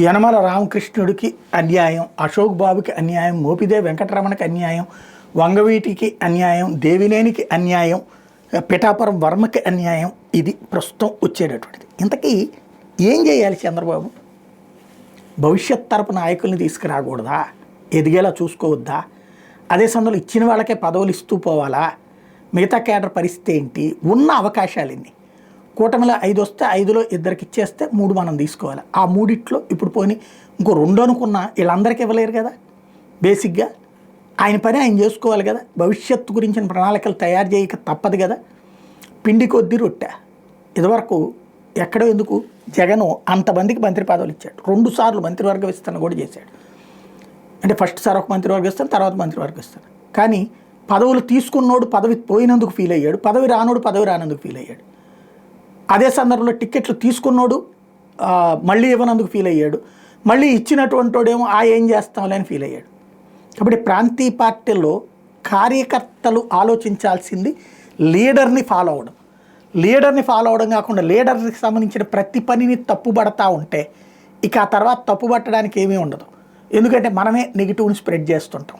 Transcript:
యనమల రామకృష్ణుడికి అన్యాయం, అశోక్ బాబుకి అన్యాయం, మోపిదే వెంకటరమణకి అన్యాయం, వంగవీటికి అన్యాయం, దేవినేనికి అన్యాయం, పిఠాపురం వర్మకి అన్యాయం. ఇది ప్రస్తుతం వచ్చేటటువంటిది. ఇంతకీ ఏం చేయాలి చంద్రబాబు? భవిష్యత్ తరపు నాయకుల్ని తీసుకురాకూడదా? ఎదిగేలా చూసుకోవద్దా? అదే సమయంలో ఇచ్చిన వాళ్ళకే పదవులు ఇస్తూ పోవాలా? మిగతా కేడర్ పరిస్థితి ఏంటి? ఉన్న అవకాశాలు ఎన్ని? కూటమిలో 5 వస్తే 5లో ఇద్దరికి ఇచ్చేస్తే 3 మనం తీసుకోవాలి. ఆ 3 ఇప్పుడు పోని ఇంకో 2 అనుకున్నా వీళ్ళందరికీ ఇవ్వలేరు కదా. బేసిక్గా ఆయన పని ఆయన చేసుకోవాలి కదా. భవిష్యత్తు గురించిన ప్రణాళికలు తయారు చేయక తప్పదు కదా. పిండి కొద్ది రొట్టె. ఇదివరకు ఎక్కడో ఎందుకు జగను అంతమందికి మంత్రి పదవులు ఇచ్చాడు. 2 సార్లు మంత్రివర్గ విస్తరణ కూడా చేశాడు. అంటే ఫస్ట్ సార్ ఒక మంత్రివర్గ ఇస్తాను, తర్వాత మంత్రివర్గ ఇస్తాను. కానీ పదవులు తీసుకున్నోడు పదవి పోయినందుకు ఫీల్ అయ్యాడు, పదవి రానోడు పదవి రానందుకు ఫీల్ అయ్యాడు. అదే సందర్భంలో టిక్కెట్లు తీసుకున్నోడు మళ్ళీ ఇవ్వనందుకు ఫీల్ అయ్యాడు, మళ్ళీ ఇచ్చినటువంటి వాడేమో ఏం చేస్తాంలే అని ఫీల్ అయ్యాడు. కాబట్టి ప్రాంతీయ పార్టీల్లో కార్యకర్తలు ఆలోచించాల్సింది లీడర్ని ఫాలో అవ్వడం. లీడర్ని ఫాలో అవ్వడం కాకుండా లీడర్కి సంబంధించిన ప్రతి పనిని తప్పుపడతా ఉంటే ఇక ఆ తర్వాత తప్పుపట్టడానికి ఏమీ ఉండదు. ఎందుకంటే మనమే నెగిటివ్ని స్ప్రెడ్ చేస్తుంటాం.